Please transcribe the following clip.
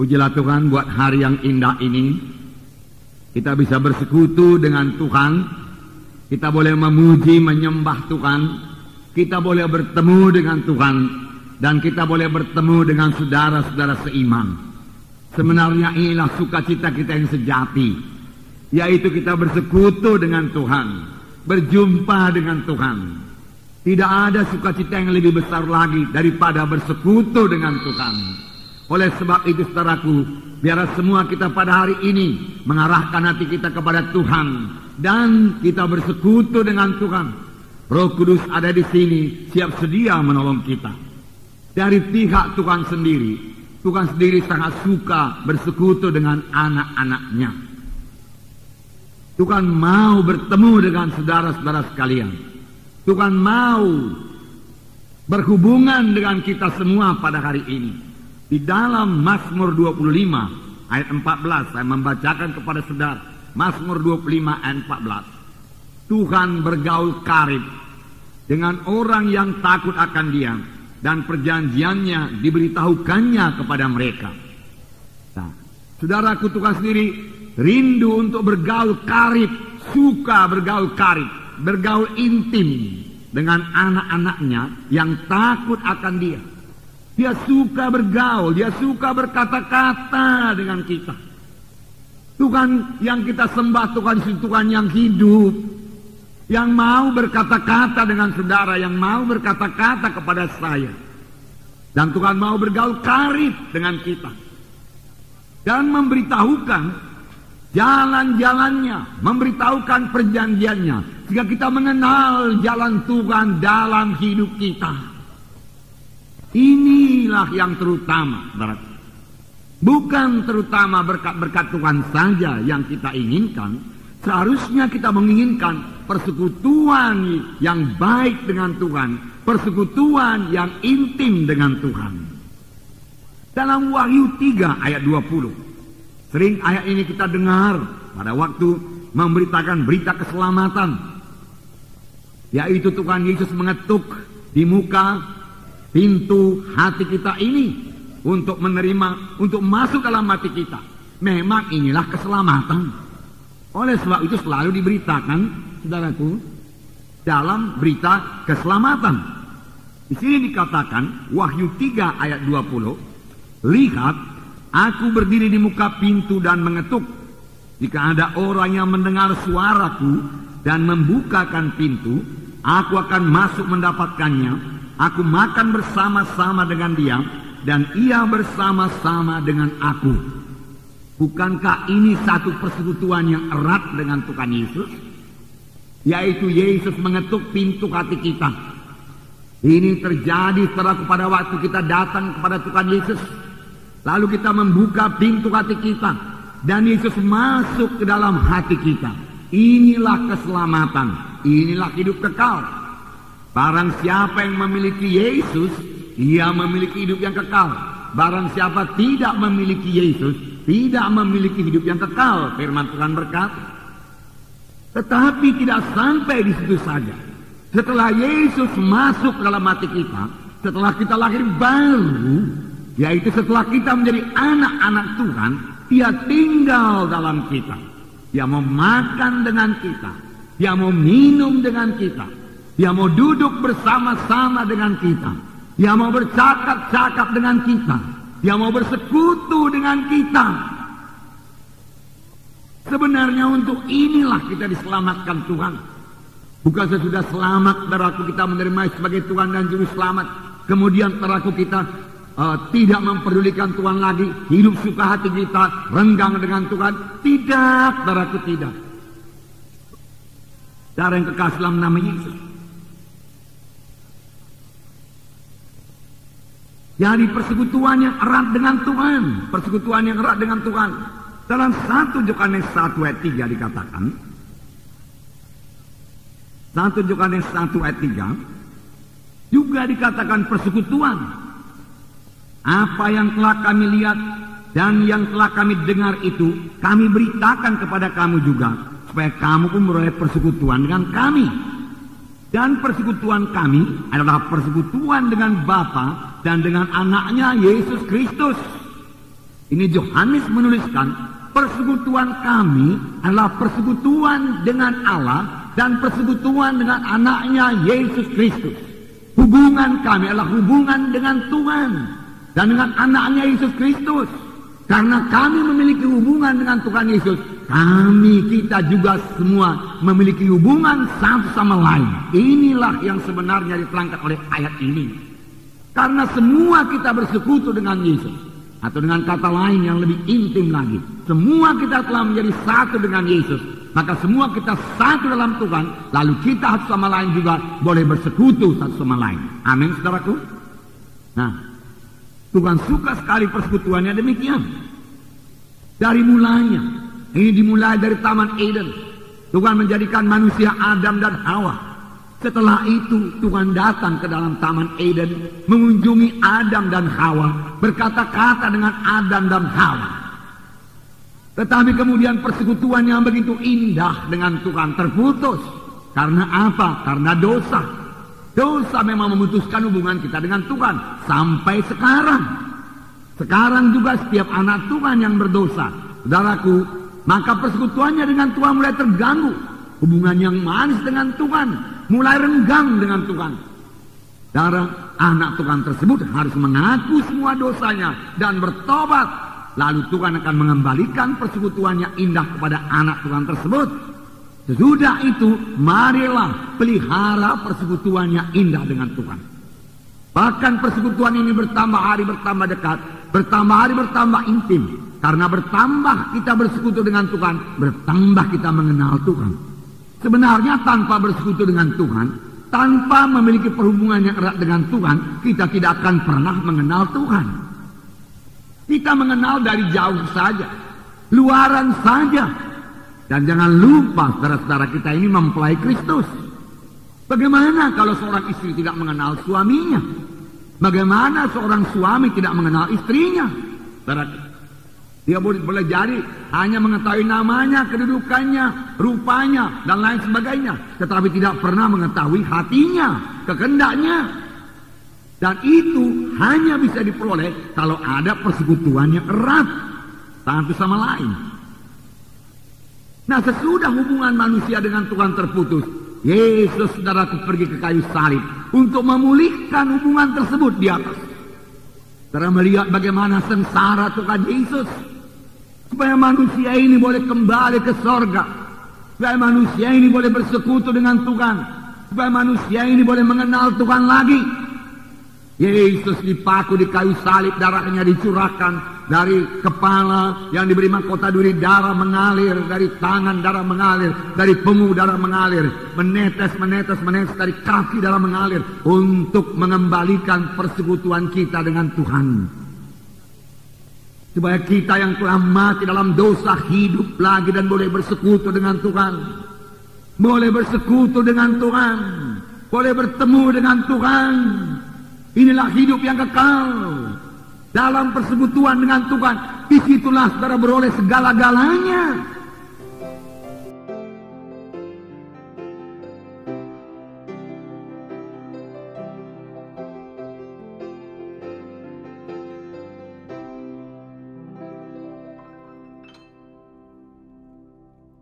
Pujilah Tuhan buat hari yang indah ini. Kita bisa bersekutu dengan Tuhan. Kita boleh memuji, menyembah Tuhan. Kita boleh bertemu dengan Tuhan. Dan kita boleh bertemu dengan saudara-saudara seiman. Sebenarnya inilah sukacita kita yang sejati. Yaitu kita bersekutu dengan Tuhan. Berjumpa dengan Tuhan. Tidak ada sukacita yang lebih besar lagi daripada bersekutu dengan Tuhan. Oleh sebab itu saudaraku, biarlah semua kita pada hari ini mengarahkan hati kita kepada Tuhan dan kita bersekutu dengan Tuhan. Roh Kudus ada di sini, siap sedia menolong kita. Dari pihak Tuhan sendiri sangat suka bersekutu dengan anak-anaknya. Tuhan mau bertemu dengan saudara-saudara sekalian. Tuhan mau berhubungan dengan kita semua pada hari ini. Di dalam Mazmur 25 ayat 14 saya membacakan kepada saudara. Mazmur 25 ayat 14. Tuhan bergaul karib dengan orang yang takut akan Dia dan perjanjiannya diberitahukannya kepada mereka. Nah, saudaraku, Tuhan sendiri rindu untuk bergaul karib, suka bergaul karib, bergaul intim dengan anak-anaknya yang takut akan Dia. Dia suka bergaul, dia suka berkata-kata dengan kita. Tuhan yang kita sembah, Tuhan yang hidup, yang mau berkata-kata dengan saudara, yang mau berkata-kata kepada saya. Dan Tuhan mau bergaul karib dengan kita. Dan memberitahukan jalan-jalannya, memberitahukan perjanjiannya, sehingga kita mengenal jalan Tuhan dalam hidup kita. Inilah yang terutama, bukan terutama berkat-berkat Tuhan saja yang kita inginkan. Seharusnya kita menginginkan persekutuan yang baik dengan Tuhan, persekutuan yang intim dengan Tuhan. Dalam Wahyu 3 ayat 20, sering ayat ini kita dengar pada waktu memberitakan berita keselamatan, yaitu Tuhan Yesus mengetuk di muka pintu hati kita ini untuk menerima, untuk masuk dalam hati kita. Memang inilah keselamatan. Oleh sebab itu selalu diberitakan, saudaraku, dalam berita keselamatan. Di sini dikatakan, Wahyu 3 ayat 20, lihat, aku berdiri di muka pintu dan mengetuk. Jika ada orang yang mendengar suaraku dan membukakan pintu, aku akan masuk mendapatkannya. Aku makan bersama-sama dengan dia, dan ia bersama-sama dengan aku. Bukankah ini satu persekutuan yang erat dengan Tuhan Yesus? Yaitu Yesus mengetuk pintu hati kita. Ini terjadi setelah pada waktu kita datang kepada Tuhan Yesus. Lalu kita membuka pintu hati kita, dan Yesus masuk ke dalam hati kita. Inilah keselamatan, inilah hidup kekal. Barang siapa yang memiliki Yesus, ia memiliki hidup yang kekal. Barang siapa tidak memiliki Yesus, tidak memiliki hidup yang kekal. Firman Tuhan berkata. Tetapi tidak sampai di situ saja. Setelah Yesus masuk dalam hati kita, setelah kita lahir baru, yaitu setelah kita menjadi anak-anak Tuhan, Dia tinggal dalam kita. Dia mau makan dengan kita, Dia mau minum dengan kita, Dia mau duduk bersama-sama dengan kita. Dia mau bercakap-cakap dengan kita. Dia mau bersekutu dengan kita. Sebenarnya untuk inilah kita diselamatkan Tuhan. Bukan sesudah selamat, saudaraku, kita menerima sebagai Tuhan dan Juru Selamat. Kemudian saudaraku kita tidak memperdulikan Tuhan lagi. Hidup suka hati kita renggang dengan Tuhan. Tidak, saudaraku, tidak. Saudara yang kekasih dalam nama Yesus. Jadi persekutuan yang erat dengan Tuhan. Persekutuan yang erat dengan Tuhan. Dalam 1 Yohanes 1 ayat 3 dikatakan. 1 Yohanes 1 ayat 3. Juga dikatakan persekutuan. Apa yang telah kami lihat dan yang telah kami dengar itu, kami beritakan kepada kamu juga. Supaya kamu pun memperoleh persekutuan dengan kami. Dan persekutuan kami adalah persekutuan dengan Bapa dan dengan anaknya Yesus Kristus. Ini Yohanes menuliskan, persekutuan kami adalah persekutuan dengan Allah dan persekutuan dengan anaknya Yesus Kristus. Hubungan kami adalah hubungan dengan Tuhan dan dengan anaknya Yesus Kristus. Karena kami memiliki hubungan dengan Tuhan Yesus, kita juga semua memiliki hubungan satu sama lain. Inilah yang sebenarnya diterangkan oleh ayat ini. Karena semua kita bersekutu dengan Yesus, atau dengan kata lain yang lebih intim lagi, semua kita telah menjadi satu dengan Yesus. Maka semua kita satu dalam Tuhan, lalu kita satu sama lain juga boleh bersekutu satu sama lain. Amin, saudaraku. Nah, Tuhan suka sekali persekutuannya demikian. Dari mulanya, ini dimulai dari Taman Eden. Tuhan menjadikan manusia Adam dan Hawa. Setelah itu Tuhan datang ke dalam Taman Eden, mengunjungi Adam dan Hawa, berkata-kata dengan Adam dan Hawa. Tetapi kemudian persekutuan yang begitu indah dengan Tuhan terputus. Karena apa? Karena dosa. Dosa memang memutuskan hubungan kita dengan Tuhan sampai sekarang. Sekarang juga setiap anak Tuhan yang berdosa, saudaraku, maka persekutuannya dengan Tuhan mulai terganggu. Hubungan yang manis dengan Tuhan mulai renggang dengan Tuhan. Darah anak Tuhan tersebut harus mengaku semua dosanya dan bertobat. Lalu Tuhan akan mengembalikan persekutuannya indah kepada anak Tuhan tersebut. Sesudah itu, marilah pelihara persekutuannya indah dengan Tuhan. Bahkan persekutuan ini bertambah hari bertambah dekat, bertambah hari bertambah intim. Karena bertambah kita bersekutu dengan Tuhan, bertambah kita mengenal Tuhan. Sebenarnya tanpa bersekutu dengan Tuhan, tanpa memiliki perhubungan yang erat dengan Tuhan, kita tidak akan pernah mengenal Tuhan. Kita mengenal dari jauh saja, luaran saja. Dan jangan lupa saudara-saudara kita ini mempelai Kristus. Bagaimana kalau seorang istri tidak mengenal suaminya? Bagaimana seorang suami tidak mengenal istrinya? Dia boleh jadi hanya mengetahui namanya, kedudukannya, rupanya, dan lain sebagainya. Tetapi tidak pernah mengetahui hatinya, kehendaknya. Dan itu hanya bisa diperoleh kalau ada persekutuan yang erat satu sama lain. Nah, sesudah hubungan manusia dengan Tuhan terputus, Yesus saudaraku pergi ke kayu salib untuk memulihkan hubungan tersebut di atas. Saudara melihat bagaimana sengsara Tuhan Yesus supaya manusia ini boleh kembali ke sorga, supaya manusia ini boleh bersekutu dengan Tuhan, supaya manusia ini boleh mengenal Tuhan lagi. Yesus dipaku di kayu salib, darahnya dicurahkan. Dari kepala yang diberi mahkota duri, darah mengalir. Dari tangan darah mengalir. Dari punggung darah mengalir. Menetes dari kaki darah mengalir. Untuk mengembalikan persekutuan kita dengan Tuhan. Supaya kita yang telah mati dalam dosa hidup lagi dan boleh bersekutu dengan Tuhan. Boleh bersekutu dengan Tuhan. Boleh bertemu dengan Tuhan. Inilah hidup yang kekal. Dalam persekutuan dengan Tuhan, disitulah saudara beroleh segala-galanya.